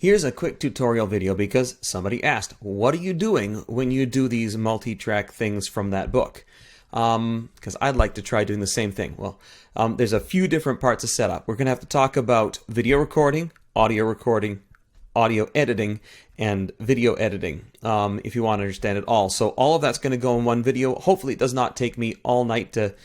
Here's a quick tutorial video because somebody asked, what are you doing when you do these multi-track things from that book? Because I'd like to try doing the same thing. Well, there's a few different parts of setup. We're going to have to talk about video recording, audio editing, and video editing, if you want to understand it all. So all of that's going to go in one video. Hopefully it does not take me all night to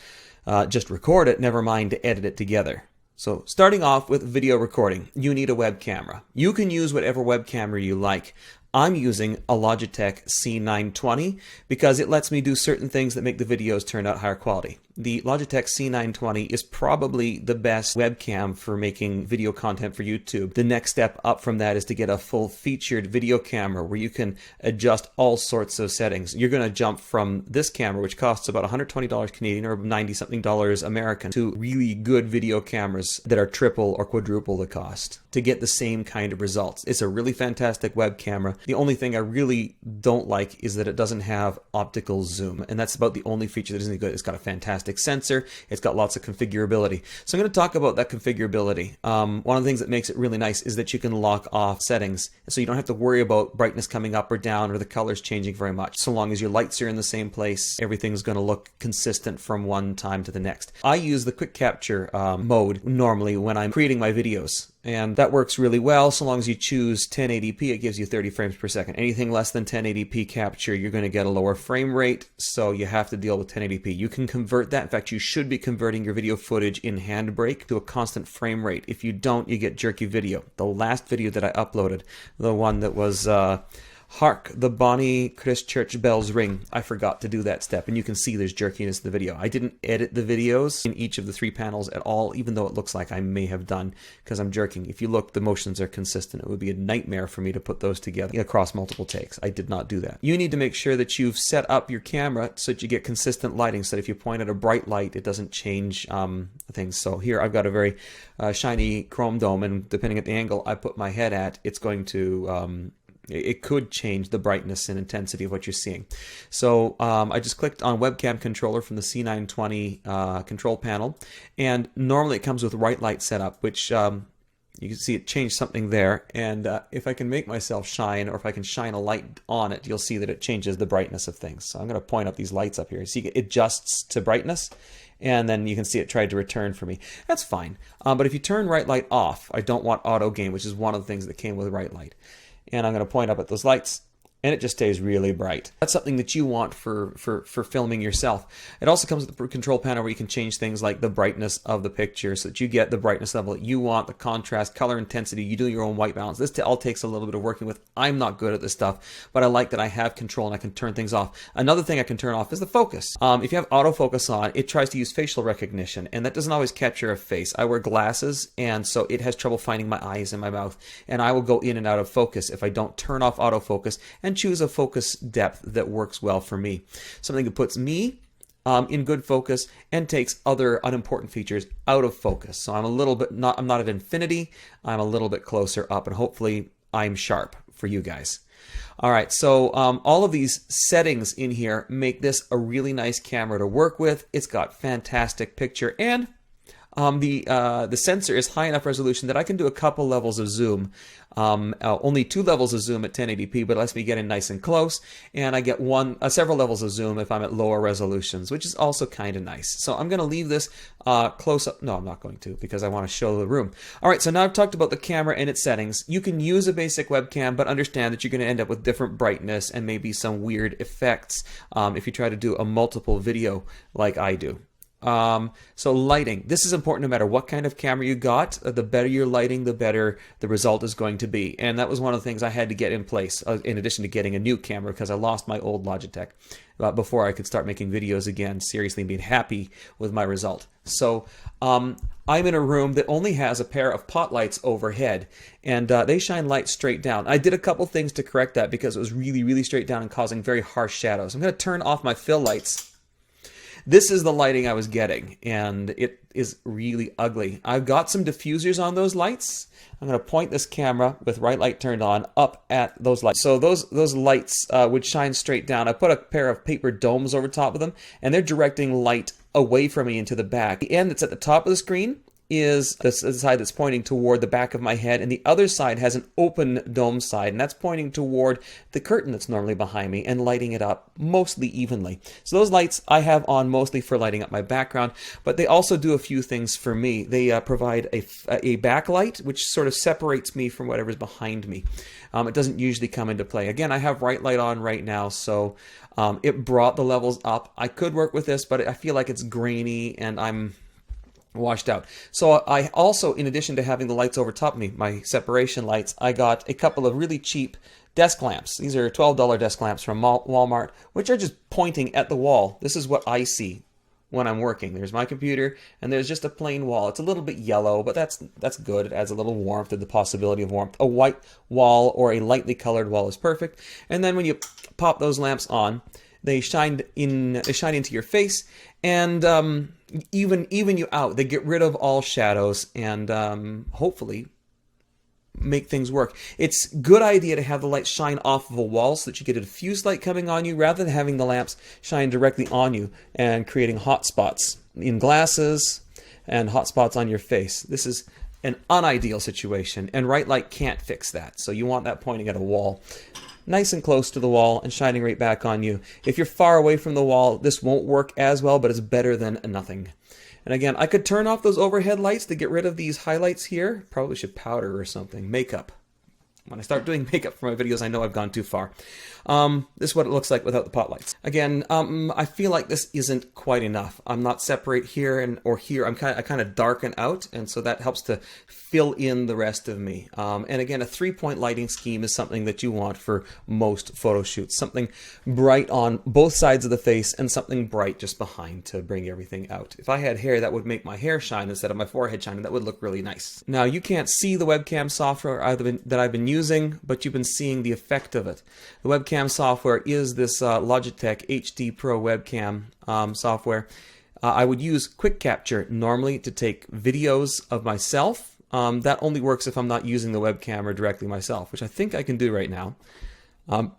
just record it, never mind to edit it together. So starting off with video recording, you need a web camera. You can use whatever web camera you like. I'm using a Logitech C920 because it lets me do certain things that make the videos turn out higher quality. The Logitech C920 is probably the best webcam for making video content for YouTube. The next step up from that is to get a full featured video camera where you can adjust all sorts of settings. You're going to jump from this camera, which costs about $120 Canadian or 90-something dollars American, to really good video cameras that are triple or quadruple the cost to get the same kind of results. It's a really fantastic web camera. The only thing I really don't like is that it doesn't have optical zoom, and that's about the only feature that isn't good. It's got a fantastic sensor. It's got lots of configurability. So I'm going to talk about that configurability. One of the things that makes it really nice is that you can lock off settings, so you don't have to worry about brightness coming up or down or the colors changing very much. So long as your lights are in the same place, everything's going to look consistent from one time to the next. I use the quick capture mode normally when I'm creating my videos, and that works really well. So long as you choose 1080p, it gives you 30 frames per second. Anything less than 1080p capture, you're going to get a lower frame rate, so you have to deal with 1080p. You can convert that. In fact, you should be converting your video footage in Handbrake to a constant frame rate. If you don't, you get jerky video. The last video that I uploaded, the one that was Hark the Bonnie Christchurch Bells Ring, I forgot to do that step, and you can see there's jerkiness in the video. I didn't edit the videos in each of the three panels at all, even though it looks like I may have done, because I'm jerking. If you look, the motions are consistent. It would be a nightmare for me to put those together across multiple takes. I did not do that. You need to make sure that you've set up your camera so that you get consistent lighting, so that if you point at a bright light, it doesn't change things. So here I've got a very shiny chrome dome, and depending at the angle I put my head at, it's going to it could change the brightness and intensity of what you're seeing. So I just clicked on webcam controller from the C920 control panel, and normally it comes with right light setup, which you can see it changed something there. And if I can make myself shine, or if I can shine a light on it, you'll see that it changes the brightness of things. So I'm going to point up these lights up here. See, it adjusts to brightness, and then you can see it tried to return for me. That's fine. But if you turn right light off, I don't want auto gain, which is one of the things that came with right light. And I'm going to point up at those lights, and it just stays really bright. That's something that you want for filming yourself. It also comes with the control panel where you can change things like the brightness of the picture so that you get the brightness level that you want, the contrast, color intensity. You do your own white balance. This all takes a little bit of working with. I'm not good at this stuff, but I like that I have control and I can turn things off. Another thing I can turn off is the focus. If you have autofocus on, it tries to use facial recognition, and that doesn't always capture a face. I wear glasses, and so it has trouble finding my eyes and my mouth, and I will go in and out of focus if I don't turn off autofocus and choose a focus depth that works well for me. Something that puts me in good focus and takes other unimportant features out of focus. So I'm a little bit I'm not at infinity, I'm a little bit closer up, and hopefully I'm sharp for you guys. All right, so all of these settings in here make this a really nice camera to work with. It's got fantastic picture, and the sensor is high enough resolution that I can do a couple levels of zoom. Only 2 levels of zoom at 1080p, but it lets me get in nice and close, and I get several levels of zoom if I'm at lower resolutions, which is also kind of nice. So I'm going to leave this close up. No, I'm not going to, because I want to show the room. All right, so now I've talked about the camera and its settings. You can use a basic webcam, but understand that you're going to end up with different brightness and maybe some weird effects if you try to do a multiple video like I do. So lighting, this is important no matter what kind of camera you got. The better your lighting, the better the result is going to be. And that was one of the things I had to get in place, in addition to getting a new camera, because I lost my old Logitech before I could start making videos again seriously and being happy with my result. So I'm in a room that only has a pair of pot lights overhead, and they shine light straight down. I did a couple things to correct that because it was really, really straight down and causing very harsh shadows. I'm going to turn off my fill lights. This is the lighting I was getting, and it is really ugly. I've got some diffusers on those lights. I'm going to point this camera with right light turned on up at those lights. So those lights would shine straight down. I put a pair of paper domes over top of them, and they're directing light away from me into the back. The end that's at the top of the screen is the side that's pointing toward the back of my head, and the other side has an open dome side, and that's pointing toward the curtain that's normally behind me and lighting it up mostly evenly. So those lights I have on mostly for lighting up my background, but they also do a few things for me. They provide a backlight, which sort of separates me from whatever's behind me. It doesn't usually come into play. Again, I have right light on right now, so it brought the levels up. I could work with this, but I feel like it's grainy and I'm washed out. So I also, in addition to having the lights over top of me, my separation lights, I got a couple of really cheap desk lamps. These are $12 desk lamps from Walmart, which are just pointing at the wall. This is what I see when I'm working. There's my computer, and there's just a plain wall. It's a little bit yellow, but that's good. It adds a little warmth to the possibility of warmth. A white wall or a lightly colored wall is perfect. And then when you pop those lamps on, they shine into your face, and even you out. They get rid of all shadows and hopefully make things work. It's a good idea to have the light shine off of a wall so that you get a diffuse light coming on you rather than having the lamps shine directly on you and creating hot spots in glasses and hot spots on your face. This is an unideal situation, and right light can't fix that. So you want that pointing at a wall, nice and close to the wall and shining right back on you. If you're far away from the wall, this won't work as well, but it's better than nothing. And again, I could turn off those overhead lights to get rid of these highlights here. Probably should powder or something. Makeup. When I start doing makeup for my videos, I know I've gone too far. This is what it looks like without the pot lights. Again, I feel like this isn't quite enough. I'm not separate here or here. I kind of darken out, and so that helps to fill in the rest of me. And again, a 3-point lighting scheme is something that you want for most photo shoots. Something bright on both sides of the face and something bright just behind to bring everything out. If I had hair, that would make my hair shine instead of my forehead shining. That would look really nice. Now, you can't see the webcam software that I've been using, but you've been seeing the effect of it. The webcam software is this Logitech HD Pro webcam software. I would use Quick Capture normally to take videos of myself. That only works if I'm not using the webcam directly myself, which I think I can do right now. My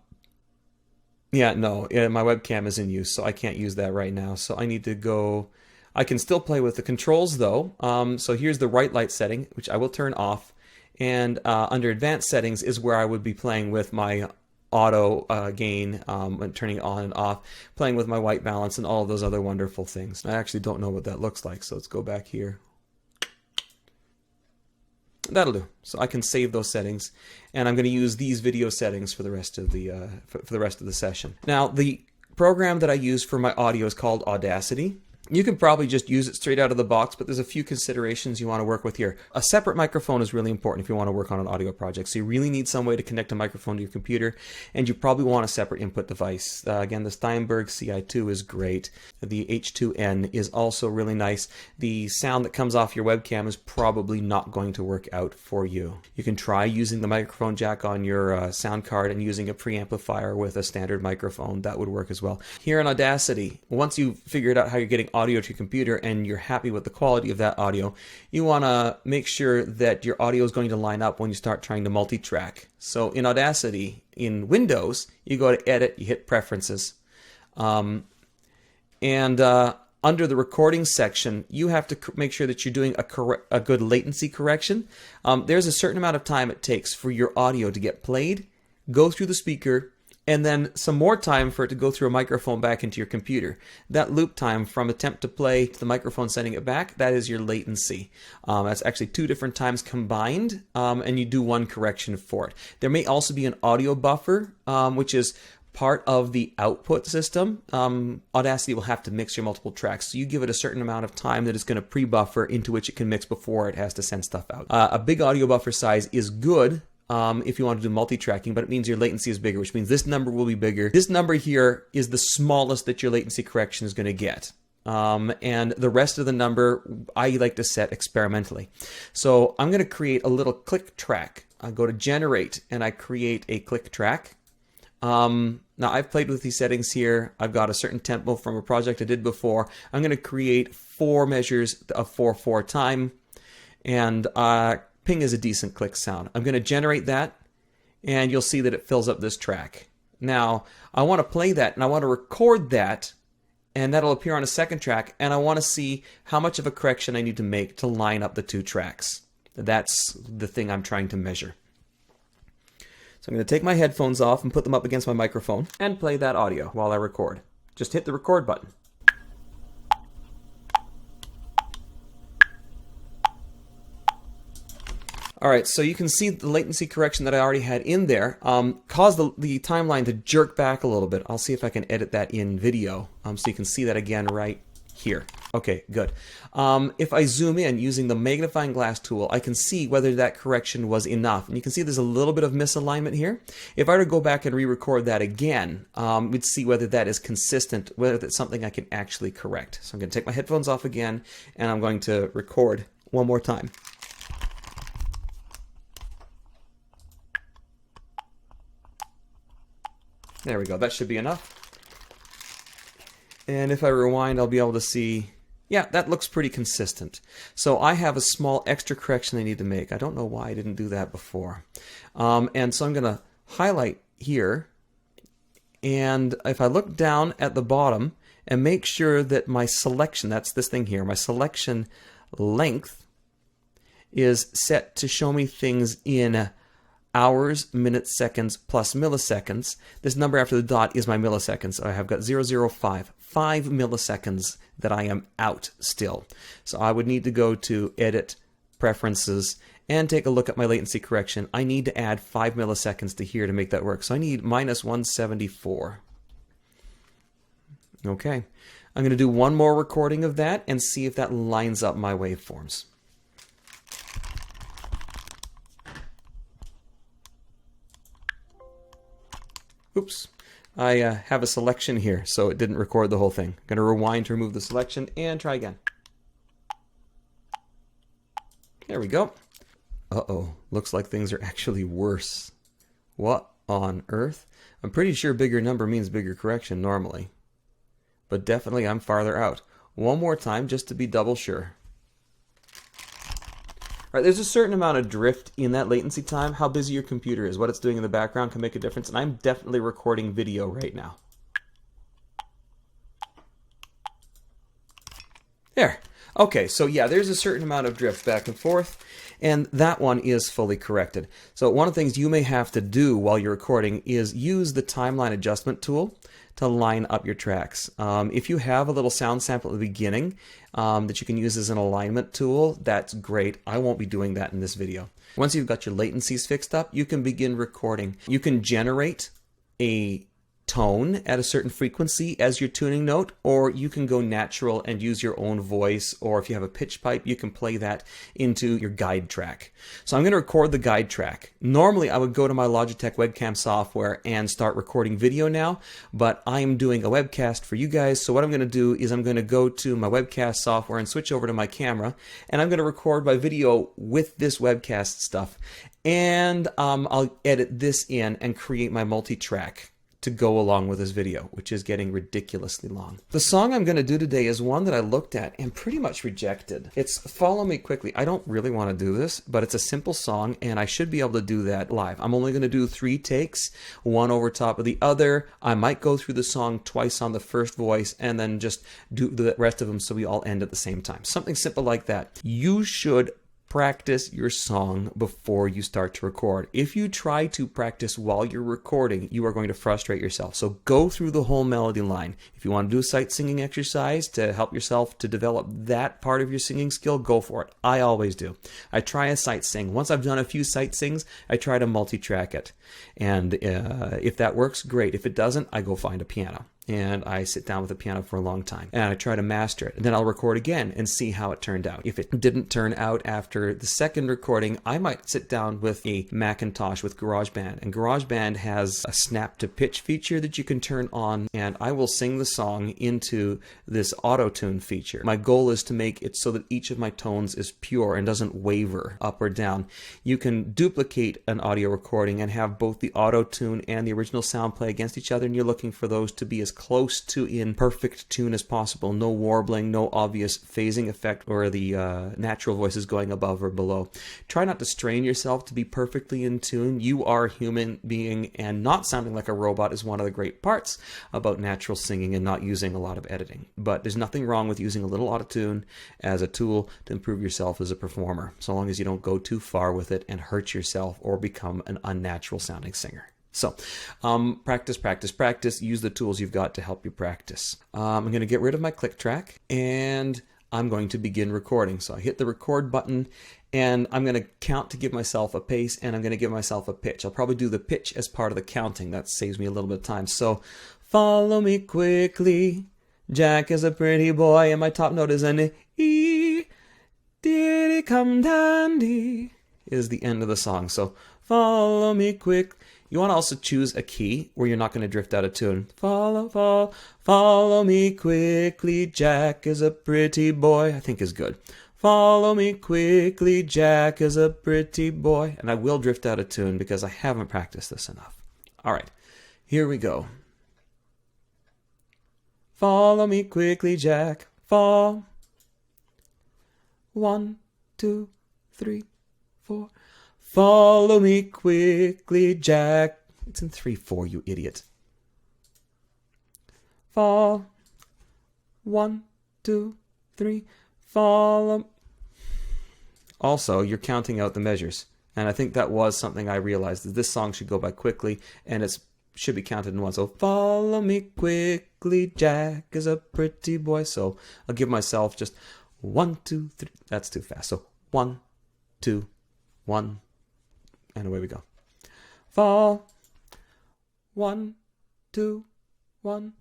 webcam is in use, so I can't use that right now. So I need to go. I can still play with the controls though. So here's the right light setting, which I will turn off. And under advanced settings is where I would be playing with my auto gain and turning it on and off, playing with my white balance and all of those other wonderful things. I actually don't know what that looks like, so let's go back here. That'll do. So I can save those settings, and I'm going to use these video settings for the rest of the for the rest of the session. Now, the program that I use for my audio is called Audacity. You can probably just use it straight out of the box, but there's a few considerations you want to work with here. A separate microphone is really important if you want to work on an audio project. So you really need some way to connect a microphone to your computer, and you probably want a separate input device. Again, the Steinberg CI2 is great. The H2N is also really nice. The sound that comes off your webcam is probably not going to work out for you. You can try using the microphone jack on your sound card and using a preamplifier with a standard microphone. That would work as well. Here in Audacity, once you've figured out how you're getting audio to your computer and you're happy with the quality of that audio, you want to make sure that your audio is going to line up when you start trying to multi-track. So in Audacity, in Windows, you go to Edit, you hit Preferences, and under the recording section, you have to make sure that you're doing a good latency correction. There's a certain amount of time it takes for your audio to get played, go through the speaker, and then some more time for it to go through a microphone back into your computer. That loop time from attempt to play to the microphone sending it back, that is your latency. That's actually 2 different times combined, and you do one correction for it. There may also be an audio buffer, which is part of the output system. Audacity will have to mix your multiple tracks, so you give it a certain amount of time that it's going to pre-buffer into which it can mix before it has to send stuff out. A big audio buffer size is good if you want to do multi-tracking, but it means your latency is bigger, which means this number will be bigger. This number here is the smallest that your latency correction is going to get. And the rest of the number I like to set experimentally. So I'm going to create a little click track. I go to Generate and I create a click track. Now I've played with these settings here. I've got a certain tempo from a project I did before. I'm going to create 4 measures of 4/4 time, and ping is a decent click sound. I'm going to generate that, and you'll see that it fills up this track. Now, I want to play that, and I want to record that and that'll appear on a second track, and I want to see how much of a correction I need to make to line up the two tracks. That's the thing I'm trying to measure. So I'm going to take my headphones off and put them up against my microphone and play that audio while I record. Just hit the record button. All right, so you can see the latency correction that I already had in there caused the timeline to jerk back a little bit. I'll see if I can edit that in video so you can see that again right here. Okay, good. If I zoom in using the magnifying glass tool, I can see whether that correction was enough. And you can see there's a little bit of misalignment here. If I were to go back and re-record that again, we'd see whether that is consistent, whether that's something I can actually correct. So I'm going to take my headphones off again, and I'm going to record one more time. There we go. That should be enough. And if I rewind, I'll be able to see, yeah, that looks pretty consistent. So I have a small extra correction I need to make. I don't know why I didn't do that before. And so I'm going to highlight here. And if I look down at the bottom and make sure that my selection, that's this thing here, my selection length is set to show me things in hours, minutes, seconds, plus milliseconds. This number after the dot is my milliseconds. So I have got 005, 5 milliseconds that I am out still. So I would need to go to Edit, Preferences, and take a look at my latency correction. I need to add 5 milliseconds to here to make that work. So I need minus 174. Okay. I'm going to do one more recording of that and see if that lines up my waveforms. Oops, I have a selection here, so it didn't record the whole thing. I'm going to rewind to remove the selection and try again. There we go. Uh-oh, looks like things are actually worse. What on earth? I'm pretty sure bigger number means bigger correction normally. But definitely I'm farther out. One more time just to be double sure. Right, there's a certain amount of drift in that latency time. How busy your computer is, what it's doing in the background can make a difference. And I'm definitely recording video right now. There. Okay, so yeah, there's a certain amount of drift back and forth, and that one is fully corrected. So one of the things you may have to do while you're recording is use the timeline adjustment tool to line up your tracks. If you have a little sound sample at the beginning that you can use as an alignment tool, that's great. I won't be doing that in this video. Once you've got your latencies fixed up, you can begin recording. You can generate a tone at a certain frequency as your tuning note, or you can go natural and use your own voice, or if you have a pitch pipe, you can play that into your guide track. So I'm going to record the guide track. Normally I would go to my Logitech Webcam Software and start recording video now, but I'm doing a webcast for you guys, so what I'm going to do is I'm going to go to my webcast software and switch over to my camera, and I'm going to record my video with this webcast stuff, and I'll edit this in and create my multi-track to go along with this video, which is getting ridiculously long. The song I'm going to do today is one that I looked at and pretty much rejected. It's Follow Me Quickly. I don't really want to do this, but it's a simple song and I should be able to do that live. I'm only going to do 3 takes, one over top of the other. I might go through the song twice on the first voice and then just do the rest of them so we all end at the same time. Something simple like that. You should practice your song before you start to record. If you try to practice while you're recording, you are going to frustrate yourself. So go through the whole melody line. If you want to do a sight singing exercise to help yourself to develop that part of your singing skill, go for it. I always do. I try a sight sing. Once I've done a few sight sings, I try to multi-track it. And if that works, great. If it doesn't, I go find a piano. And I sit down with the piano for a long time and I try to master it. And then I'll record again and see how it turned out. If it didn't turn out after the second recording, I might sit down with a Macintosh with GarageBand. And GarageBand has a snap to pitch feature that you can turn on, and I will sing the song into this auto-tune feature. My goal is to make it so that each of my tones is pure and doesn't waver up or down. You can duplicate an audio recording and have both the auto-tune and the original sound play against each other, and you're looking for those to be as close to in perfect tune as possible. No warbling, no obvious phasing effect or the natural voices going above or below. Try not to strain yourself to be perfectly in tune. You are a human being, and not sounding like a robot is one of the great parts about natural singing and not using a lot of editing. But there's nothing wrong with using a little autotune as a tool to improve yourself as a performer, so long as you don't go too far with it and hurt yourself or become an unnatural sounding singer. So, practice, practice, practice. Use the tools you've got to help you practice. I'm going to get rid of my click track, and I'm going to begin recording. So I hit the record button, and I'm going to count to give myself a pace, and I'm going to give myself a pitch. I'll probably do the pitch as part of the counting. That saves me a little bit of time. So, follow me quickly. Jack is a pretty boy, and my top note is an E. Did he come dandy? Is the end of the song. So, follow me quick. You want to also choose a key where you're not going to drift out of tune. Follow me quickly, Jack is a pretty boy, I think is good. Follow me quickly, Jack is a pretty boy. And I will drift out of tune because I haven't practiced this enough. All right, here we go. Follow me quickly, Jack. Fall. 1, 2, 3, 4. Follow me quickly, Jack. It's in 3/4, you idiot. Fall. 1, 2, 3. Follow. Also, you're counting out the measures. And I think that was something I realized, that this song should go by quickly, and it should be counted in one. So, follow me quickly, Jack is a pretty boy. So, I'll give myself just 1, 2, 3. That's too fast. So, 1, 2, 1. And away we go. Fall. 1, 2, 1.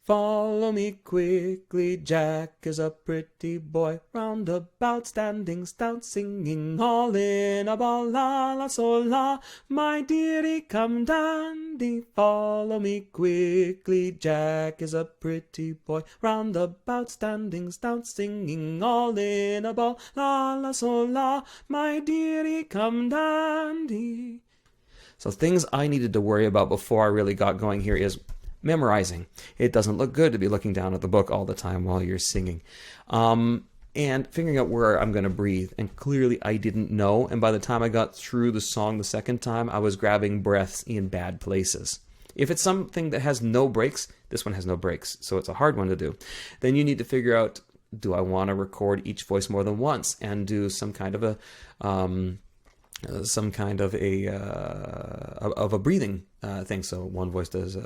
Follow me quickly, Jack is a pretty boy. Round about, standing stout, singing all in a ball. La la sol la, my dearie, come dandy. Follow me quickly, Jack is a pretty boy. Round about, standing stout, singing all in a ball. La la sol la, my dearie, come dandy. So things I needed to worry about before I really got going here is memorizing. It doesn't look good to be looking down at the book all the time while you're singing. And figuring out where I'm going to breathe. And clearly I didn't know. And by the time I got through the song the second time, I was grabbing breaths in bad places. If it's something that has no breaks, this one has no breaks, so it's a hard one to do. Then you need to figure out, do I want to record each voice more than once and do some kind of a breathing thing. So one voice does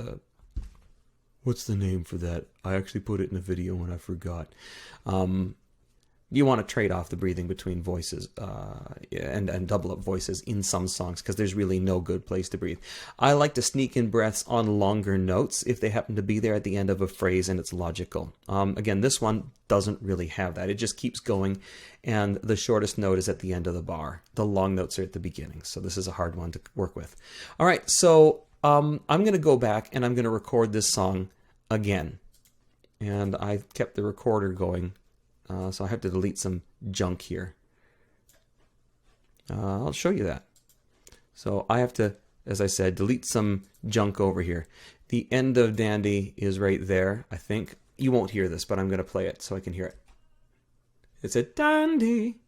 what's the name for that? I actually put it in the video and I forgot. You want to trade off the breathing between voices and double up voices in some songs because there's really no good place to breathe. I like to sneak in breaths on longer notes if they happen to be there at the end of a phrase and it's logical. Again, this one doesn't really have that. It just keeps going, and the shortest note is at the end of the bar. The long notes are at the beginning, so this is a hard one to work with. All right, so I'm going to go back and I'm going to record this song again. And I kept the recorder going. So I have to delete some junk here. I'll show you that. So I have to, as I said, delete some junk over here. The end of Dandy is right there, I think. You won't hear this, but I'm going to play it so I can hear it. It's a Dandy.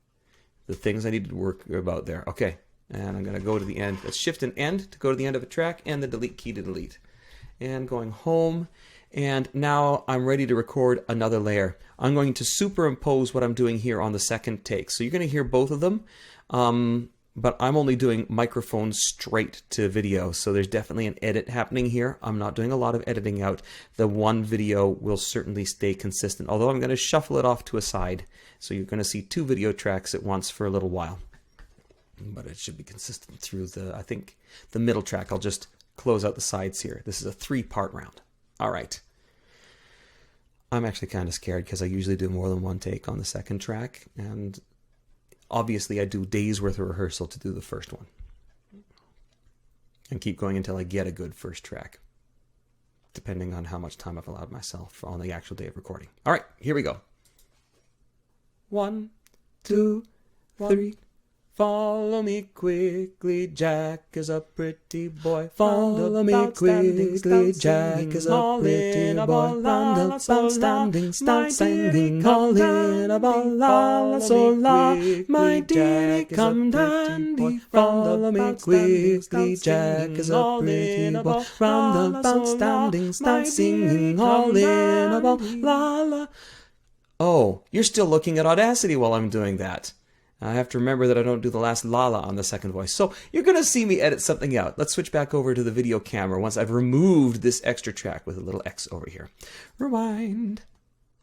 The things I needed to work about there. Okay, and I'm going to go to the end. Let's shift and end to go to the end of a track, and the delete key to delete. And going home. And now I'm ready to record another layer. I'm going to superimpose what I'm doing here on the second take. So you're going to hear both of them, but I'm only doing microphone straight to video. So there's definitely an edit happening here. I'm not doing a lot of editing out. The one video will certainly stay consistent, although I'm going to shuffle it off to a side. So you're going to see two video tracks at once for a little while. But it should be consistent through I think the middle track. I'll just close out the sides here. This is a 3-part round. All right. I'm actually kind of scared because I usually do more than one take on the second track. And obviously I do days worth of rehearsal to do the first one. And keep going until I get a good first track. Depending on how much time I've allowed myself on the actual day of recording. All right, here we go. 1, 2, 3, Follow me quickly, Jack is a pretty boy. Follow me quickly, Jack is a pretty boy. Round about standing, start singing, all in about la la so la. My dearie, come dandy. Follow me quickly, Jack is a pretty boy. Round about standing, start singing, all in about la la. Oh, you're still looking at Audacity while I'm doing that. I have to remember that I don't do the last lala on the second voice. So you're going to see me edit something out. Let's switch back over to the video camera once I've removed this extra track with a little X over here. Rewind.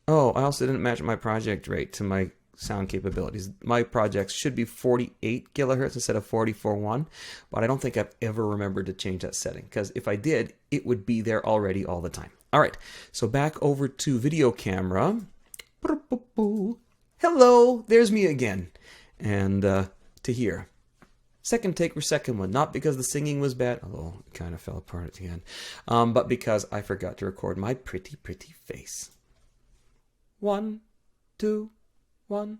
Oh, I also didn't match my project rate to my sound capabilities. My projects should be 48 kilohertz instead of 44.1, but I don't think I've ever remembered to change that setting, because if I did, it would be there already all the time. All right, so back over to video camera. Hello, there's me again. And to here. Second take or second one, not because the singing was bad, although it kind of fell apart at the end, but because I forgot to record my pretty, pretty face. 1, 2, 1.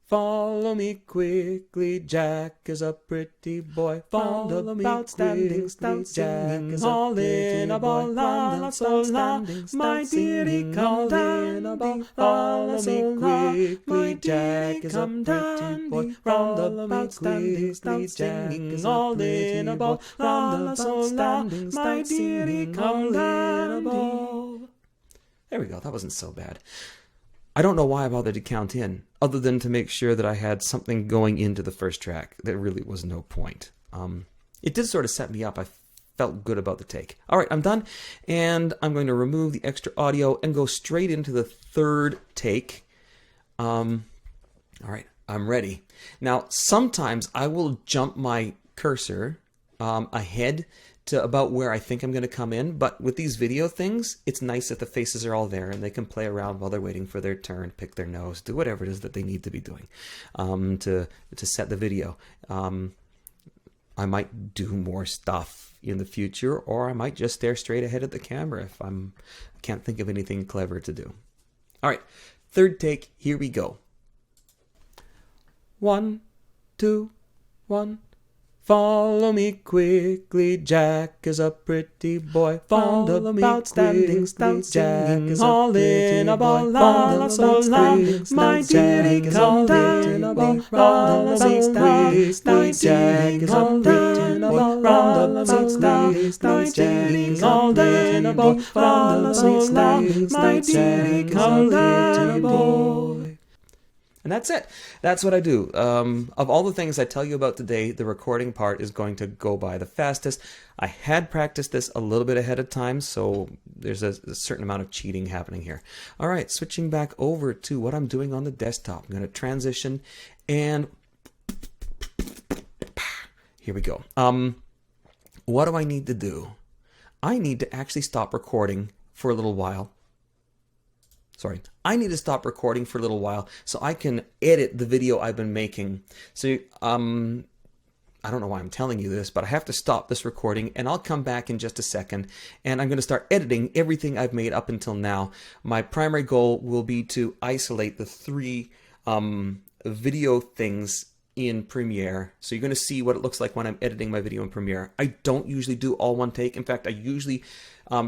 Follow me quickly, Jack is a pretty boy. Follow me standing, stout singing, all in about la la so la. My dearie, come dandy. Follow me quickly, Jack is a pretty boy. Round about standing, stout singing, all in about la la so la. My dearie, come dandy. There we go. That wasn't so bad. I don't know why I bothered to count in, other than to make sure that I had something going into the first track. There really was no point. It did sort of set me up. I felt good about the take. All right, I'm done, and I'm going to remove the extra audio and go straight into the third take. All right, I'm ready. Now, sometimes I will jump my cursor ahead to about where I think I'm going to come in, but with these video things, it's nice that the faces are all there and they can play around while they're waiting for their turn, pick their nose, do whatever it is that they need to be doing to set the video. I might do more stuff in the future, or I might just stare straight ahead at the camera if I can't think of anything clever to do. All right, third take, here we go. 1, 2, 1. Follow me quickly, Jack is a pretty boy. Follow me about standing, stout singing, all in about la la so la. My dearie, come dandy. Follow me quickly, Jack is a pretty boy. Round about standing, stout singing, all in about la la so la. My dearie, come dandy. And that's it. That's what I do. Of all the things I tell you about today, the recording part is going to go by the fastest. I had practiced this a little bit ahead of time, so there's a certain amount of cheating happening here. All right, switching back over to what I'm doing on the desktop. I'm going to transition, and here we go. What do I need to do? I need to actually stop recording for a little while. Sorry, I need to stop recording for a little while so I can edit the video I've been making. So, I don't know why I'm telling you this, but I have to stop this recording, and I'll come back in just a second, and I'm going to start editing everything I've made up until now. My primary goal will be to isolate the 3 video things in Premiere. So you're going to see what it looks like when I'm editing my video in Premiere. I don't usually do all one take. In fact, I usually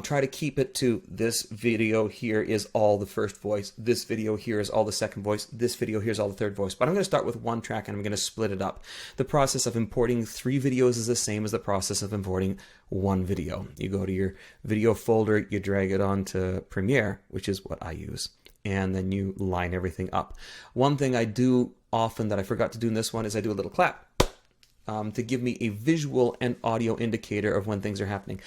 try to keep it to this video here is all the first voice. This video here is all the second voice. This video here is all the third voice. But I'm going to start with one track and I'm going to split it up. The process of importing 3 videos is the same as the process of importing 1 video. You go to your video folder, you drag it onto Premiere, which is what I use, and then you line everything up. One thing I do often that I forgot to do in this one is I do a little clap to give me a visual and audio indicator of when things are happening.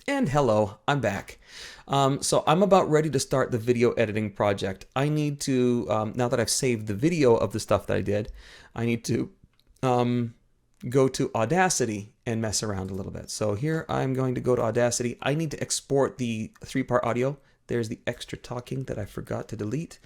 And hello, I'm back. So I'm about ready to start the video editing project. I need to, now that I've saved the video of the stuff that I did, I need to go to Audacity and mess around a little bit. So here I'm going to go to Audacity. I need to export the 3-part audio. There's the extra talking that I forgot to delete.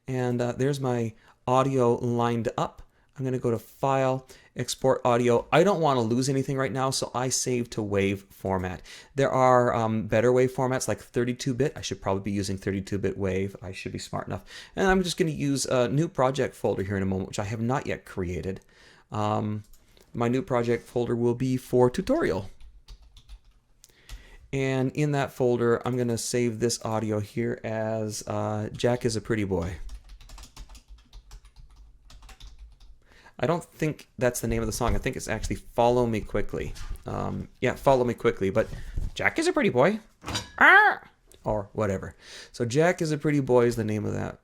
And there's my audio lined up. I'm going to go to File, Export Audio. I don't want to lose anything right now, so I save to WAV format. There are better WAV formats like 32-bit. I should probably be using 32-bit WAV. I should be smart enough. And I'm just going to use a new project folder here in a moment, which I have not yet created. My new project folder will be for tutorial. And in that folder, I'm going to save this audio here as Jack is a Pretty Boy. I don't think that's the name of the song. I think it's actually Follow Me Quickly. Yeah, Follow Me Quickly, but Jack is a Pretty Boy. Or whatever. So Jack is a Pretty Boy is the name of that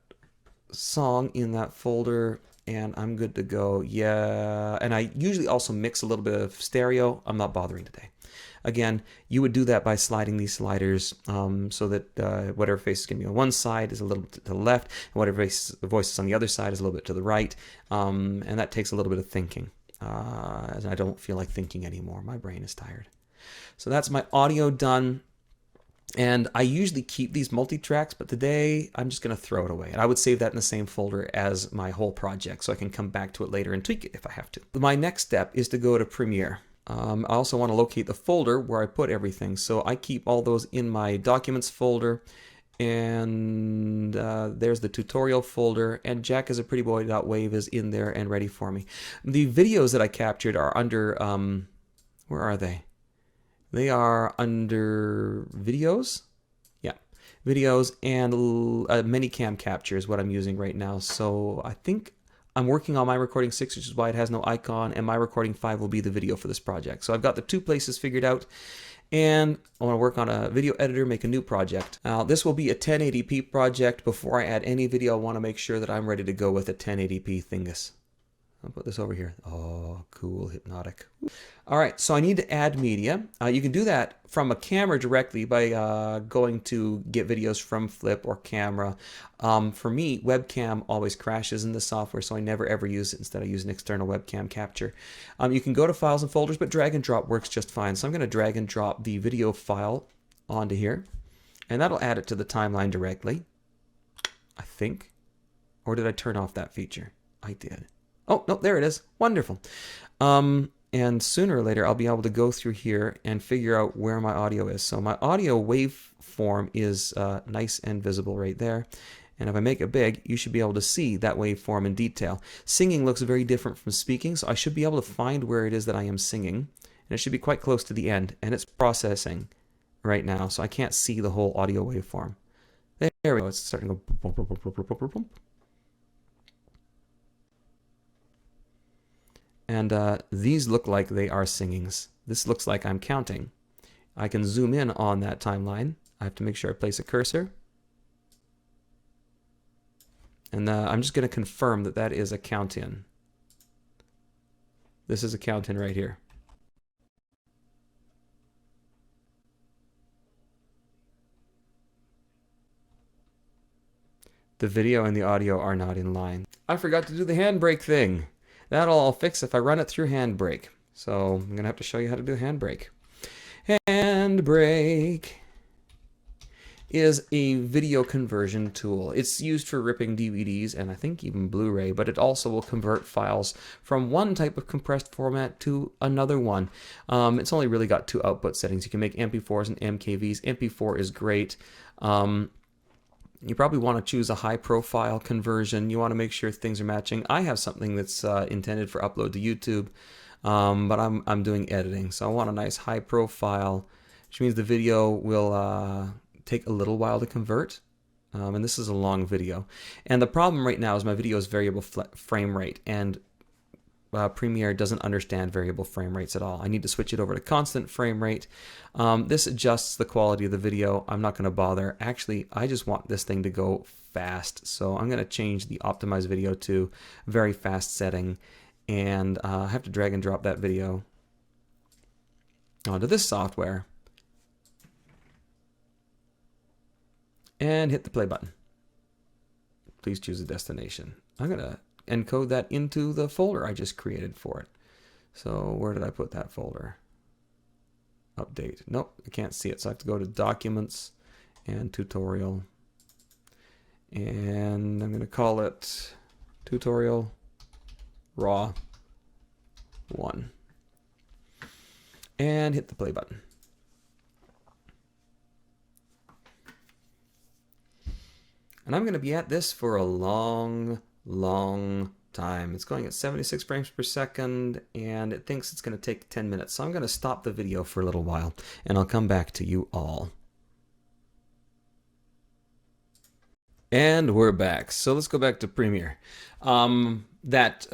song in that folder, and I'm good to go. Yeah, and I usually also mix a little bit of stereo. I'm not bothering today. Again, you would do that by sliding these sliders so that whatever face is going to be on one side is a little bit to the left, and whatever voice is on the other side is a little bit to the right. And that takes a little bit of thinking. As I don't feel like thinking anymore. My brain is tired. So that's my audio done. And I usually keep these multi-tracks, but today I'm just going to throw it away. And I would save that in the same folder as my whole project so I can come back to it later and tweak it if I have to. My next step is to go to Premiere. I also want to locate the folder where I put everything. So I keep all those in my Documents folder. And there's the tutorial folder. And Jack is a Pretty Boy.wave is in there and ready for me. The videos that I captured are under, where are they? They are under videos. Yeah, videos and minicam capture is what I'm using right now. So I think I'm working on my recording 6, which is why it has no icon, and my recording 5 will be the video for this project. So I've got the 2 places figured out, and I want to work on a video editor, make a new project. Now this will be a 1080p project. Before I add any video, I want to make sure that I'm ready to go with a 1080p thingus. I'll put this over here. Oh, cool, hypnotic. All right, so I need to add media. You can do that from a camera directly by going to get videos from Flip or Camera. For me, webcam always crashes in the software, so I never ever use it. Instead, I use an external webcam capture. You can go to Files and Folders, but drag and drop works just fine. So I'm going to drag and drop the video file onto here, and that'll add it to the timeline directly, I think. Or did I turn off that feature? I did. Oh, no, there it is. Wonderful. And sooner or later, I'll be able to go through here and figure out where my audio is. So my audio waveform is nice and visible right there. And if I make it big, you should be able to see that waveform in detail. Singing looks very different from speaking, so I should be able to find where it is that I am singing. And it should be quite close to the end. And it's processing right now, so I can't see the whole audio waveform. There we go. It's starting to go boom, boom, boom, boom, boom, boom, boom. And these look like they are singings. This looks like I'm counting. I can zoom in on that timeline. I have to make sure I place a cursor. And I'm just going to confirm that that is a count in. This is a count in right here. The video and the audio are not in line. I forgot to do the handbrake thing. That'll all fix if I run it through Handbrake. So I'm going to have to show you how to do Handbrake. Handbrake is a video conversion tool. It's used for ripping DVDs and I think even Blu-ray, but it also will convert files from one type of compressed format to another one. It's only really got 2 output settings. You can make MP4s and MKVs. MP4 is great. You probably want to choose a high profile conversion. You want to make sure things are matching. I have something that's intended for upload to YouTube, but I'm doing editing. So I want a nice high profile, which means the video will take a little while to convert. And this is a long video. And the problem right now is my video is variable frame rate, and Premiere doesn't understand variable frame rates at all. I need to switch it over to constant frame rate. This adjusts the quality of the video. I'm not going to bother. Actually, I just want this thing to go fast. So I'm going to change the optimized video to very fast setting. And I have to drag and drop that video onto this software. And hit the play button. Please choose a destination. I'm going to encode that into the folder I just created for it. So where did I put that folder? Update. Nope, I can't see it. So I have to go to Documents and Tutorial. And I'm going to call it Tutorial raw 1. And hit the play button. And I'm going to be at this for a long time. It's going at 76 frames per second, and it thinks it's going to take 10 minutes. So I'm going to stop the video for a little while, and I'll come back to you all. And we're back. So let's go back to Premiere. That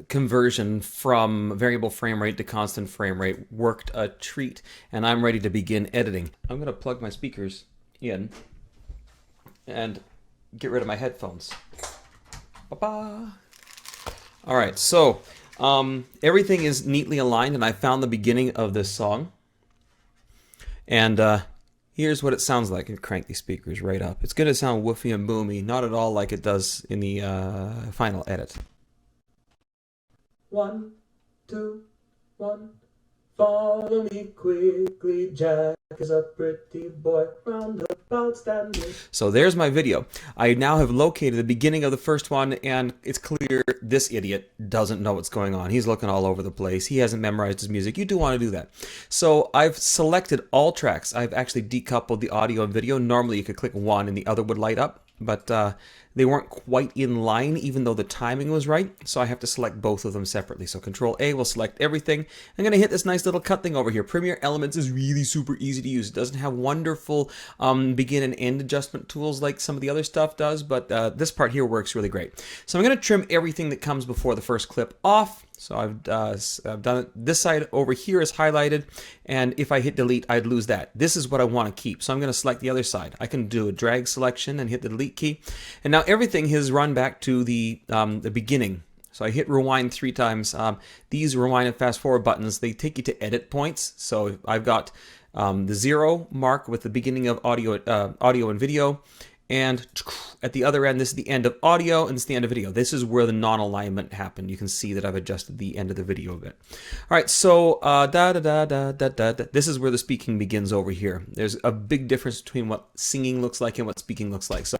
conversion from variable frame rate to constant frame rate worked a treat, and I'm ready to begin editing. I'm going to plug my speakers in and get rid of my headphones. Ba-ba. All right, so everything is neatly aligned, and I found the beginning of this song. And here's what it sounds like. Crank these speakers right up. It's going to sound woofy and boomy, not at all like it does in the final edit. 1, 2, 1. Follow me quickly, Jack is a pretty boy, roundabout standing. So there's my video. I now have located the beginning of the first one, and it's clear this idiot doesn't know what's going on. He's looking all over the place. He hasn't memorized his music. You do want to do that. So I've selected all tracks. I've actually decoupled the audio and video. Normally you could click one and the other would light up, but they weren't quite in line even though the timing was right, so I have to select both of them separately. So Control A will select everything. I'm going to hit this nice little cut thing over here. Premiere Elements is really super easy to use. It doesn't have wonderful begin and end adjustment tools like some of the other stuff does, but this part here works really great. So I'm going to trim everything that comes before the first clip off. So I've done it. This side over here is highlighted, and if I hit delete, I'd lose that. This is what I want to keep, so I'm going to select the other side. I can do a drag selection and hit the delete key, and now everything has run back to the beginning. So I hit rewind 3 times. These rewind and fast forward buttons, they take you to edit points. So I've got the 0 mark with the beginning of audio and video. And at the other end, this is the end of audio, and this is the end of video. This is where the non-alignment happened. You can see that I've adjusted the end of the video a bit. All right, so this is where the speaking begins over here. There's a big difference between what singing looks like and what speaking looks like. So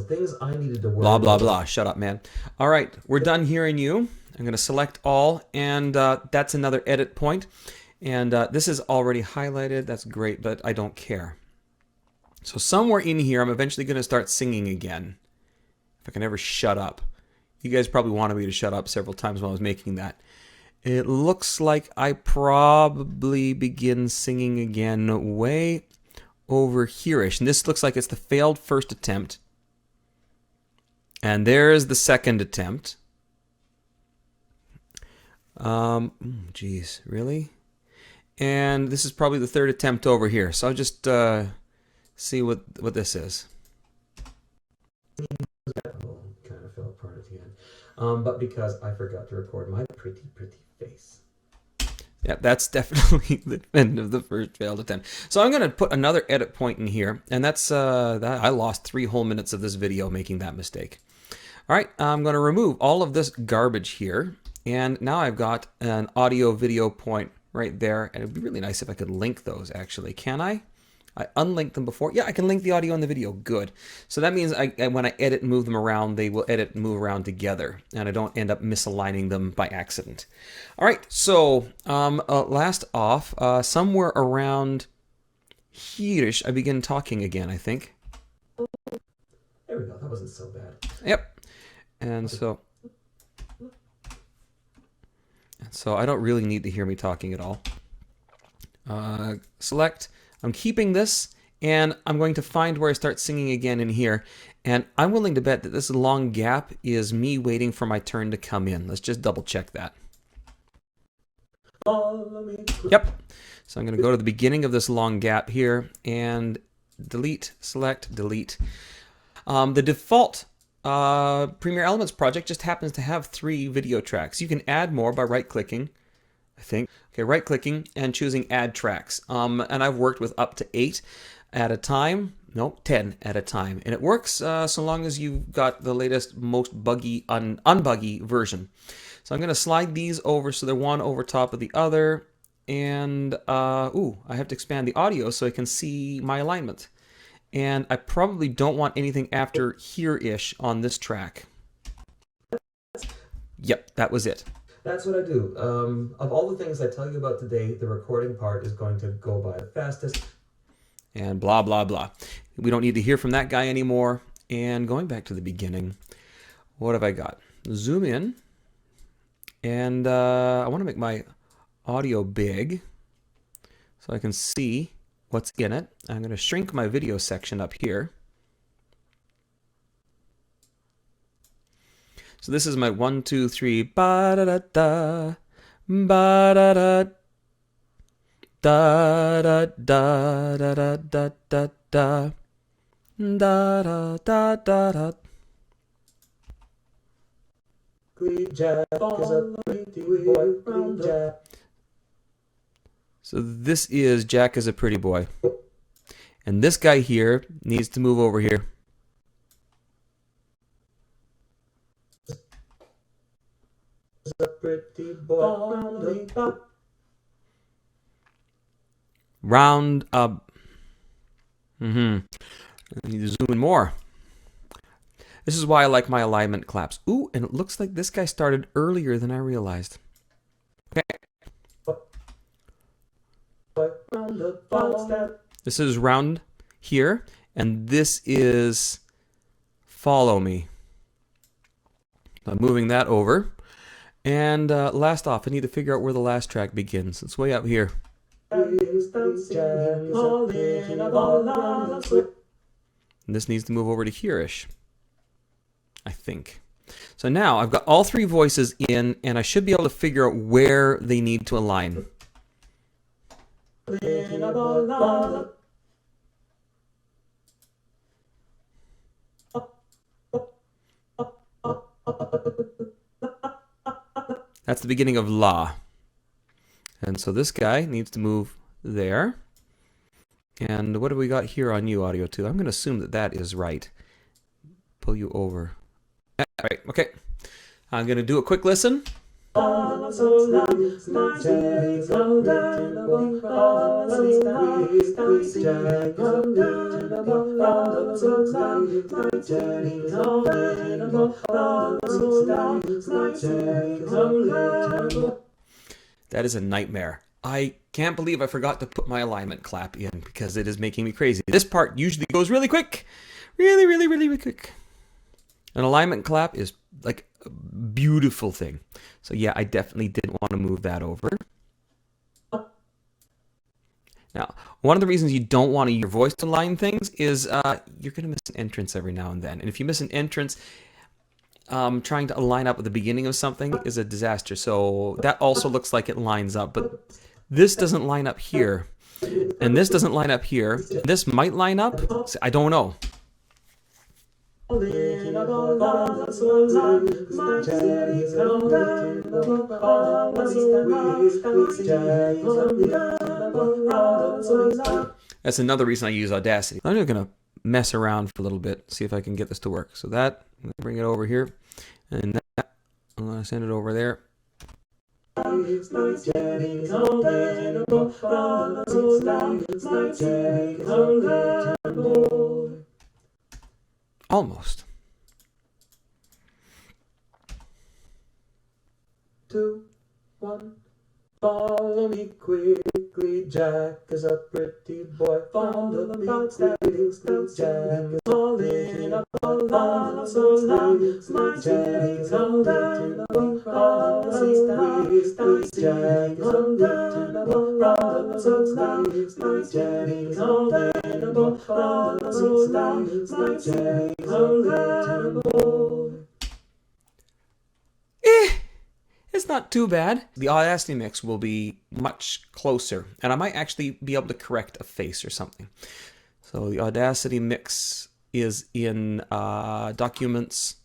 things I needed to work blah, blah, blah. Shut up, man. All right, we're done hearing you. I'm going to select all, and that's another edit point. And this is already highlighted. That's great, but I don't care. So somewhere in here, I'm eventually going to start singing again. If I can ever shut up. You guys probably wanted me to shut up several times while I was making that. It looks like I probably begin singing again way over here-ish. And this looks like it's the failed first attempt. And there's the second attempt. Geez, really? And this is probably the third attempt over here. So I'll just see what this is. Kind of fell apart at the end. But because I forgot to record my pretty face. Yeah, that's definitely the end of the first failed attempt. So I'm going to put another edit point in here, and that's I lost 3 whole minutes of this video making that mistake. All right, I'm going to remove all of this garbage here, and now I've got an audio video point right there, and it'd be really nice if I could link those actually. Can I? I unlinked them before. Yeah, I can link the audio and the video. Good. So that means when I edit and move them around, they will edit and move around together, and I don't end up misaligning them by accident. All right, so last off, somewhere around here-ish, I begin talking again, I think. There we go. That wasn't so bad. Yep. And so I don't really need to hear me talking at all. Select. I'm keeping this, and I'm going to find where I start singing again in here. And I'm willing to bet that this long gap is me waiting for my turn to come in. Let's just double check that. Yep. So I'm going to go to the beginning of this long gap here and delete, select, delete. The default Premiere Elements project just happens to have 3 video tracks. You can add more by right-clicking, I think. Okay, right-clicking and choosing Add Tracks. And I've worked with up to 8 at a time. No, 10 at a time. And it works so long as you've got the latest, most buggy, unbuggy version. So I'm going to slide these over so they're one over top of the other. And, I have to expand the audio so I can see my alignment. And I probably don't want anything after here-ish on this track. Yep, that was it. That's what I do. Of all the things I tell you about today, the recording part is going to go by the fastest. And blah, blah, blah. We don't need to hear from that guy anymore. And going back to the beginning, what have I got? Zoom in. And I want to make my audio big so I can see what's in it. I'm going to shrink my video section up here. So this is my 1, 2, 3, ba da da da, ba da da da da da da da da da da da da da da. So this is Jack is a pretty boy. And this guy here needs to move over here. A pretty boy Round up. I need to zoom in more. This is why I like my alignment claps. Ooh, and it looks like this guy started earlier than I realized. Okay. This is round here, and this is follow me. I'm moving that over. And last off, I need to figure out where the last track begins. It's way up here. And this needs to move over to here-ish, I think. So now I've got all three voices in, and I should be able to figure out where they need to align. That's the beginning of La. And so this guy needs to move there. And what do we got here on you, Audio 2? I'm going to assume that that is right. Pull you over. Right, okay. I'm going to do a quick listen. That is a nightmare. I can't believe I forgot to put my alignment clap in because it is making me crazy. This part usually goes really quick. Really, really, really, really quick. An alignment clap is like a beautiful thing. So yeah, I definitely did want to move that over. Now, one of the reasons you don't want your voice to align things is you're going to miss an entrance every now and then. And if you miss an entrance, trying to align up at the beginning of something is a disaster. So that also looks like it lines up, but this doesn't line up here. And this doesn't line up here. This might line up. I don't know. That's another reason I use Audacity. I'm just going to mess around for a little bit, see if I can get this to work. So that, I'm going to bring it over here. And that, I'm going to send it over there. Almost. 2, 1. Follow me quickly, Jack is a pretty boy. Follow me quickly, Jack is falling up a lot so long. My Jack is on down, follow me quickly, Jack is on down, follow so long. My Jack is on down, follow so long. My Jack is on down. It's not too bad. The Audacity mix will be much closer, and I might actually be able to correct a face or something. So the Audacity mix is in Documents,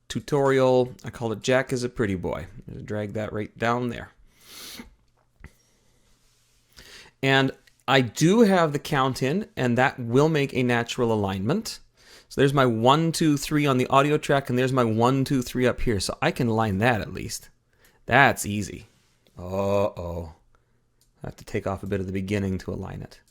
Tutorial. I call it Jack is a Pretty Boy. Drag that right down there. And I do have the count in, and that will make a natural alignment. So there's my 1, 2, 3 on the audio track, and there's my 1, 2, 3 up here. So I can line that at least. That's easy. Uh-oh. I have to take off a bit of the beginning to align it.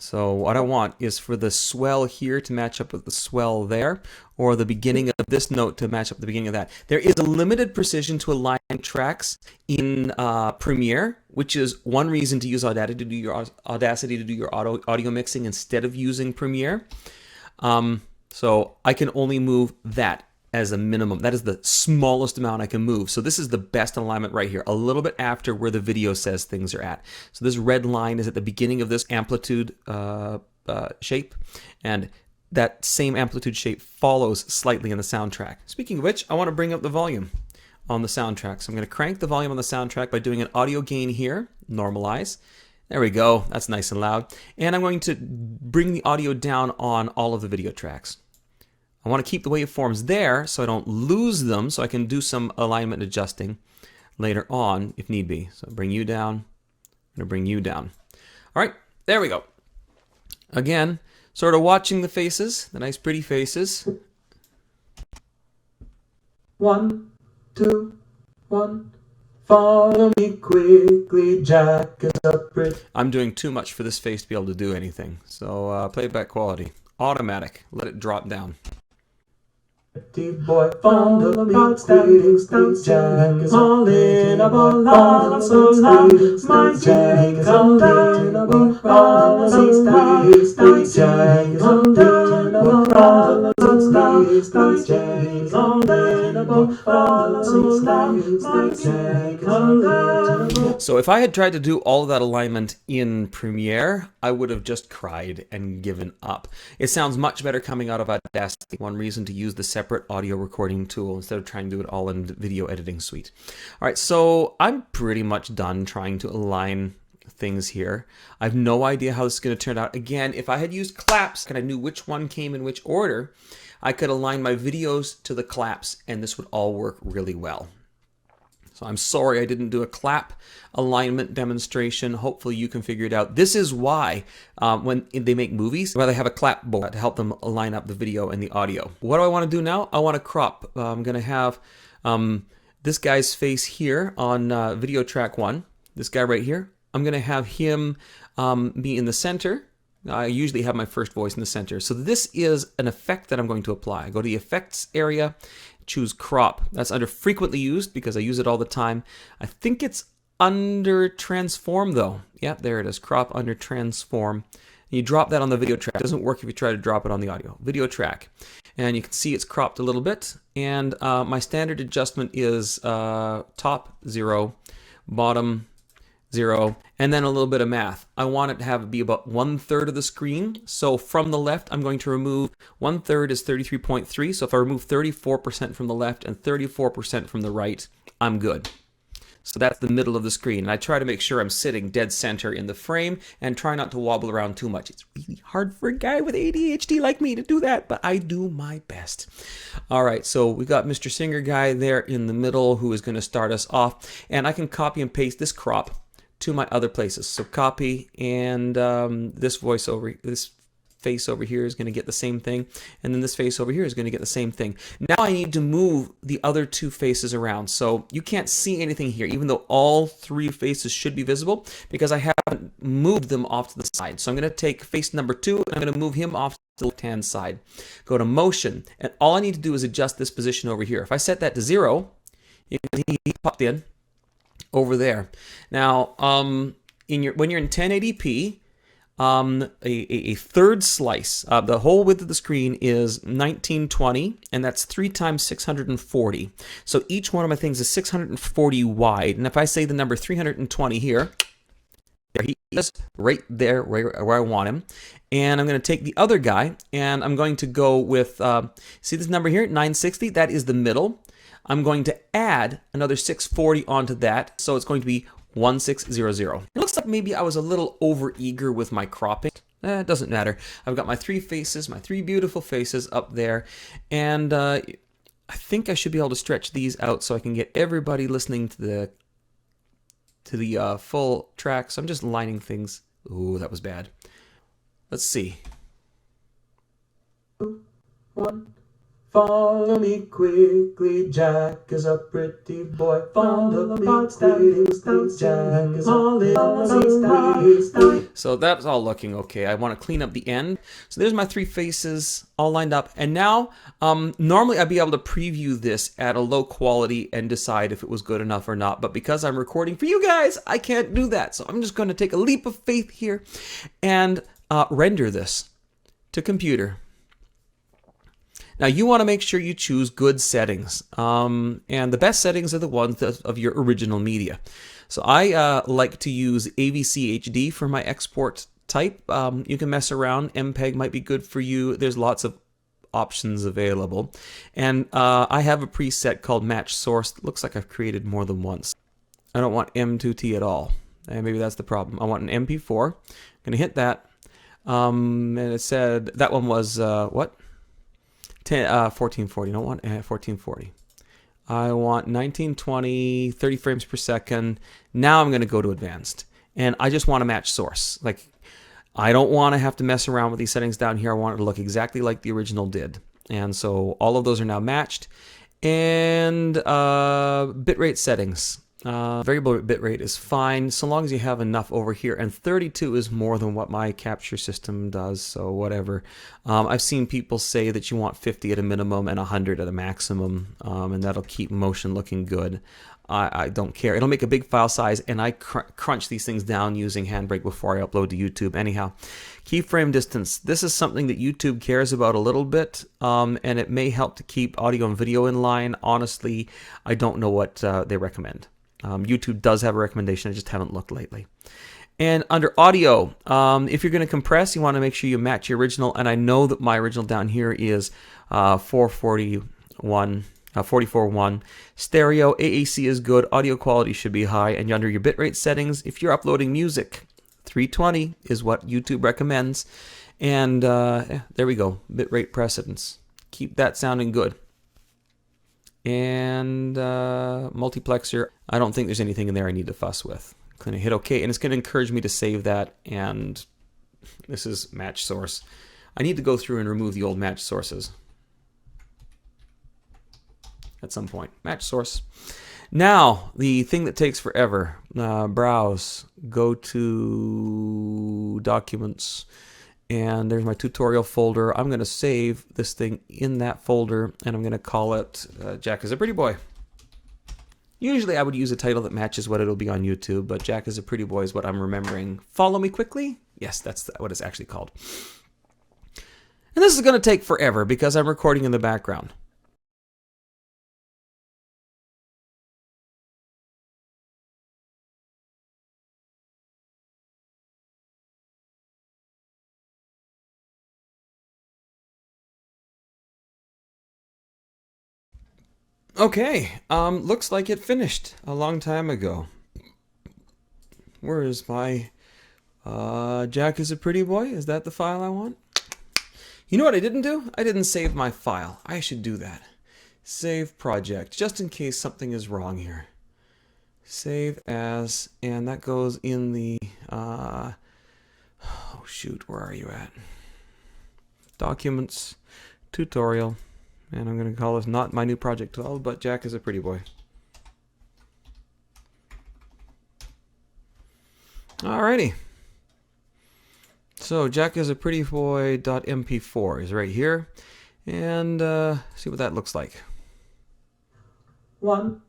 So what I want is for the swell here to match up with the swell there, or the beginning of this note to match up with the beginning of that. There is a limited precision to align tracks in Premiere, which is one reason to use Audacity to do your audio mixing instead of using Premiere. So I can only move that as a minimum. That is the smallest amount I can move. So this is the best alignment right here, a little bit after where the video says things are at. So this red line is at the beginning of this amplitude shape, and that same amplitude shape follows slightly in the soundtrack. Speaking of which, I want to bring up the volume on the soundtrack. So I'm going to crank the volume on the soundtrack by doing an audio gain here, normalize. There we go, that's nice and loud. And I'm going to bring the audio down on all of the video tracks. I want to keep the waveforms there so I don't lose them, so I can do some alignment adjusting later on if need be. So bring you down, I'm going to bring you down. All right, there we go. Again, sort of watching the faces, the nice pretty faces. 1, 2, 1. Follow me quickly, Jack is up. I'm doing too much for this face to be able to do anything. So playback quality, automatic, let it drop down. Boy, follow me quickly, Jack is all in a ball, so loud, my Jack is all down, follow me quickly, Jack is all down, follow me quickly, Jack is all down, follow me Jack is all down. So if I had tried to do all of that alignment in Premiere, I would have just cried and given up. It sounds much better coming out of Audacity. One reason to use the separate audio recording tool instead of trying to do it all in the video editing suite. All right, so I'm pretty much done trying to align things here. I have no idea how this is going to turn out. Again, if I had used claps and I knew which one came in which order, I could align my videos to the claps and this would all work really well. So I'm sorry I didn't do a clap alignment demonstration. Hopefully you can figure it out. This is why when they make movies, why they have a clapboard to help them line up the video and the audio. What do I want to do now? I want to crop. I'm going to have this guy's face here on video track 1. This guy right here. I'm going to have him be in the center. I usually have my first voice in the center. So this is an effect that I'm going to apply. I go to the effects area, choose crop. That's under frequently used because I use it all the time. I think it's under transform though. Yeah, there it is, crop under transform. You drop that on the video track. It doesn't work if you try to drop it on the audio. Video track. And you can see it's cropped a little bit. And my standard adjustment is top 0, bottom 0, and then a little bit of math. I want it to be about 1/3 of the screen. So from the left, I'm going to remove 1/3 is 33.3. So if I remove 34% from the left and 34% from the right, I'm good. So that's the middle of the screen. And I try to make sure I'm sitting dead center in the frame and try not to wobble around too much. It's really hard for a guy with ADHD like me to do that, but I do my best. All right, so we got Mr. Singer guy there in the middle who is going to start us off. And I can copy and paste this crop to my other places. So copy, and this face over here is going to get the same thing, and then this face over here is going to get the same thing. Now I need to move the other two faces around. So you can't see anything here, even though all 3 faces should be visible, because I haven't moved them off to the side. So I'm going to take face number 2, and I'm going to move him off to the left-hand side. Go to motion, and all I need to do is adjust this position over here. If I set that to 0, you can see he popped in over there. Now, when you're in 1080p, a third slice, the whole width of the screen is 1920, and that's 3 times 640. So each one of my things is 640 wide. And if I say the number 320 here, there he is, right there where I want him. And I'm going to take the other guy, and I'm going to go with, see this number here, 960? That is the middle. I'm going to add another 640 onto that, so it's going to be 1600. It looks like maybe I was a little over eager with my cropping. It doesn't matter. I've got my 3 faces, my 3 beautiful faces up there, and I think I should be able to stretch these out so I can get everybody listening to the full track. So I'm just lining things. Ooh, that was bad. Let's see. 2, 1. Follow me quickly, Jack is a pretty boy. Follow me quickly, Jack is a pretty boy. So that's all looking okay. I want to clean up the end. So there's my three faces all lined up. And now, normally I'd be able to preview this at a low quality and decide if it was good enough or not. But because I'm recording for you guys, I can't do that. So I'm just going to take a leap of faith here and render this to computer. Now you want to make sure you choose good settings, and the best settings are the ones of your original media. So I like to use AVC HD for my export type. You can mess around. MPEG might be good for you. There's lots of options available. And I have a preset called Match Source. It looks like I've created more than once. I don't want M2T at all. And maybe that's the problem. I want an MP4. I'm going to hit that. And it said that one was, what? 1440. I don't want 1440. I want 1920, 30 frames per second. Now I'm going to go to advanced. And I just want to match source. Like, I don't want to have to mess around with these settings down here. I want it to look exactly like the original did. And so all of those are now matched. And bitrate settings. Variable bitrate is fine so long as you have enough over here, and 32 is more than what my capture system does, so whatever. I've seen people say that you want 50 at a minimum and 100 at a maximum, and that'll keep motion looking good. I don't care. It'll make a big file size, and I crunch these things down using Handbrake before I upload to YouTube. Anyhow, keyframe distance. This is something that YouTube cares about a little bit, and it may help to keep audio and video in line. Honestly, I don't know what they recommend. YouTube does have a recommendation. I just haven't looked lately. And under audio, if you're going to compress, you want to make sure you match your original. And I know that my original down here is 44.1. Stereo, AAC is good. Audio quality should be high. And under your bitrate settings, if you're uploading music, 320 is what YouTube recommends. And there we go. Bitrate precedence. Keep that sounding good. And multiplexer, I don't think there's anything in there I need to fuss with. I'm going to hit OK, and it's going to encourage me to save that. And this is match source. I need to go through and remove the old match sources at some point. Match source. Now, the thing that takes forever. Browse. Go to Documents. And there's my tutorial folder. I'm going to save this thing in that folder, and I'm going to call it Jack is a Pretty Boy. Usually I would use a title that matches what it'll be on YouTube, but Jack is a Pretty Boy is what I'm remembering. Follow me quickly? Yes, that's what it's actually called. And this is going to take forever because I'm recording in the background. Okay, looks like it finished a long time ago. Where is my Jack is a Pretty Boy? Is that the file I want? You know what I didn't do? I didn't save my file. I should do that. Save project, just in case something is wrong here. Save as, and that goes in the, oh shoot, where are you at? Documents, tutorial. And I'm going to call this not my new project 12, but Jack is a Pretty Boy. Alrighty. So Jack is a Pretty Boy.mp4 is right here. And see what that looks like. 1,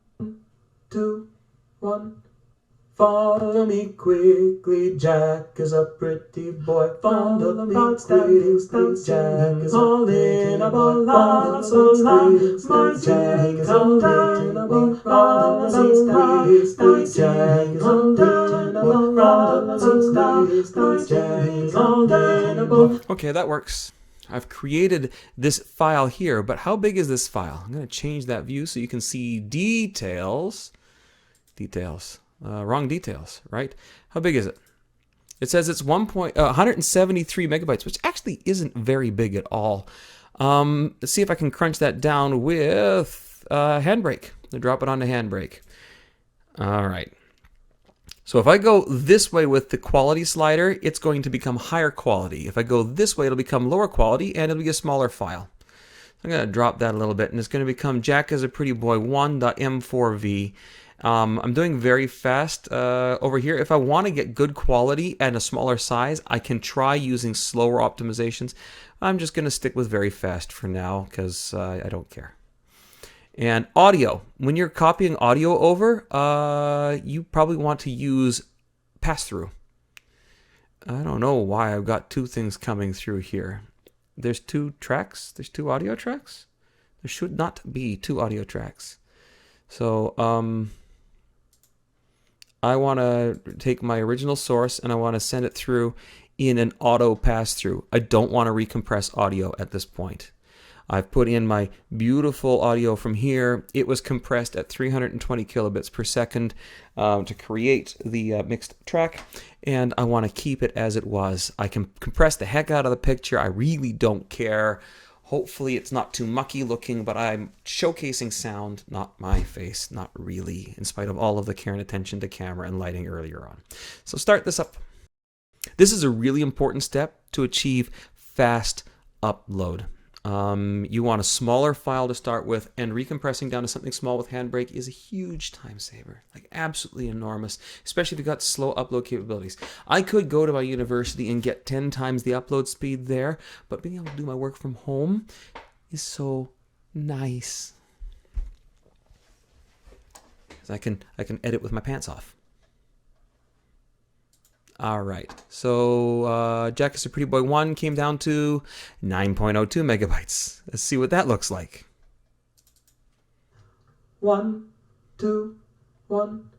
2, 1. Follow me quickly, Jack is a pretty boy. Follow me quickly, Jack is all in a ball. Follow me quickly, Jack is all in a ball. Follow me quickly, Jack is all in a ball. Follow me quickly, Jack is all in a ball. Okay, that works. I've created this file here, but how big is this file? I'm going to change that view so you can see details. Wrong details, right? How big is it? It says it's 173 megabytes, which actually isn't very big at all. Let's see if I can crunch that down with Handbrake. I'll drop it onto Handbrake. All right. So if I go this way with the quality slider, it's going to become higher quality. If I go this way, it'll become lower quality, and it'll be a smaller file. I'm going to drop that a little bit, and it's going to become Jack is a Pretty Boy 1.m4v. I'm doing very fast over here. If I want to get good quality and a smaller size, I can try using slower optimizations. I'm just going to stick with very fast for now because I don't care. And audio. When you're copying audio over, you probably want to use pass-through. I don't know why I've got two things coming through here. There's two tracks. There's two audio tracks. There should not be two audio tracks. So I want to take my original source and I want to send it through in an auto pass-through. I don't want to recompress audio at this point. I've put in my beautiful audio from here. It was compressed at 320 kilobits per second to create the mixed track, and I want to keep it as it was. I can compress the heck out of the picture. I really don't care. Hopefully it's not too mucky looking, but I'm showcasing sound, not my face, not really, in spite of all of the care and attention to camera and lighting earlier on. So start this up. This is a really important step to achieve fast upload. You want a smaller file to start with, and recompressing down to something small with Handbrake is a huge time saver, like absolutely enormous, especially if you've got slow upload capabilities. I could go to my university and get 10 times the upload speed there, but being able to do my work from home is so nice. Because I can edit with my pants off. All right, so Jack is a Pretty Boy 1 came down to 9.02 megabytes. Let's see what that looks like. 1, 2, 1.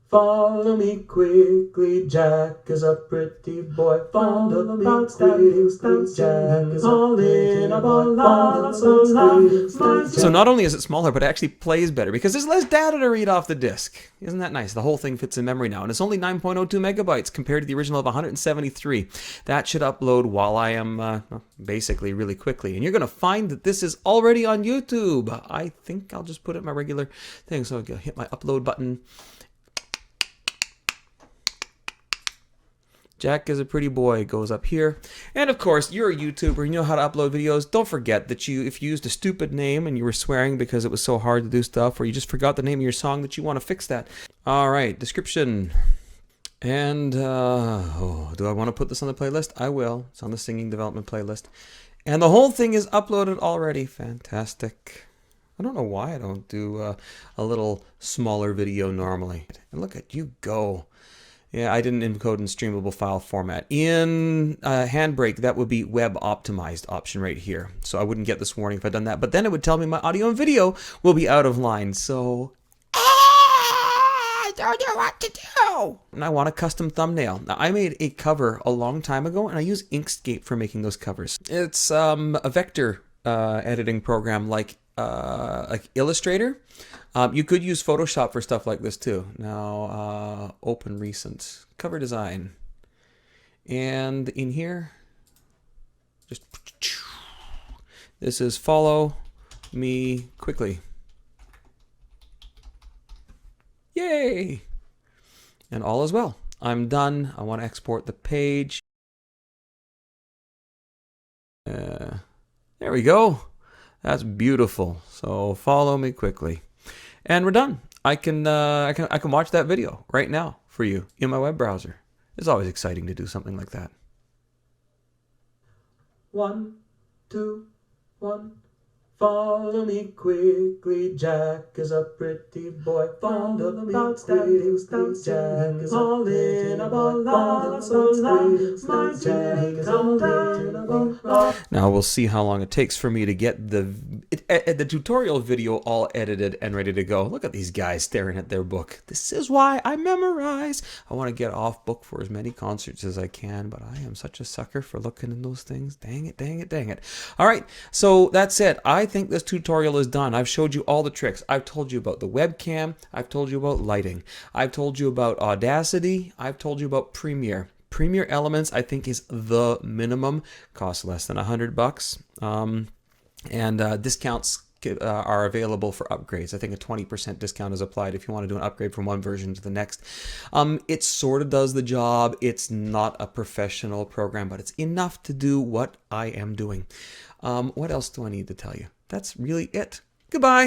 Follow me quickly, Jack is a pretty boy. Follow me quickly, Jack is all in a ball. So not only is it smaller, but it actually plays better because there's less data to read off the disk. Isn't that nice? The whole thing fits in memory now, and it's only 9.02 megabytes compared to the original of 173. That should upload while I am basically really quickly. And you're going to find that this is already on YouTube. I think I'll just put it in my regular thing. So I'll hit my upload button. Jack is a Pretty Boy goes up here. And of course, you're a YouTuber and you know how to upload videos. Don't forget that if you used a stupid name and you were swearing because it was so hard to do stuff, or you just forgot the name of your song, that you want to fix that. All right, description. And do I want to put this on the playlist? I will. It's on the singing development playlist. And the whole thing is uploaded already. Fantastic. I don't know why I don't do a little smaller video normally. And look at you go. Yeah, I didn't encode in streamable file format. In Handbrake, that would be web optimized option right here. So I wouldn't get this warning if I'd done that. But then it would tell me my audio and video will be out of line. So I don't know what to do. And I want a custom thumbnail. Now, I made a cover a long time ago, and I use Inkscape for making those covers. It's a vector editing program like Illustrator. You could use Photoshop for stuff like this too. Now, open recent cover design. And in here, just this is follow me quickly. Yay! And all is well. I'm done. I want to export the page. There we go. That's beautiful. So follow me quickly. And we're done. I can watch that video right now for you in my web browser. It's always exciting to do something like that. 1, 2, 1. Follow me quickly, Jack is a pretty boy. Follow me quickly, Jack is all in a ball. Now we'll see how long it takes for me to get the tutorial video all edited and ready to go. Look at these guys staring at their book. This is why I memorize. I want to get off book for as many concerts as I can, but I am such a sucker for looking in those things. Dang it, dang it, dang it. All right, so that's it. I think this tutorial is done. I've showed you all the tricks. I've told you about the webcam. I've told you about lighting. I've told you about Audacity. I've told you about Premiere. Premiere Elements, I think, is the minimum. Costs less than $100. And discounts are available for upgrades. I think a 20% discount is applied if you want to do an upgrade from one version to the next. It sort of does the job. It's not a professional program, but it's enough to do what I am doing. What else do I need to tell you? that's really it. Goodbye.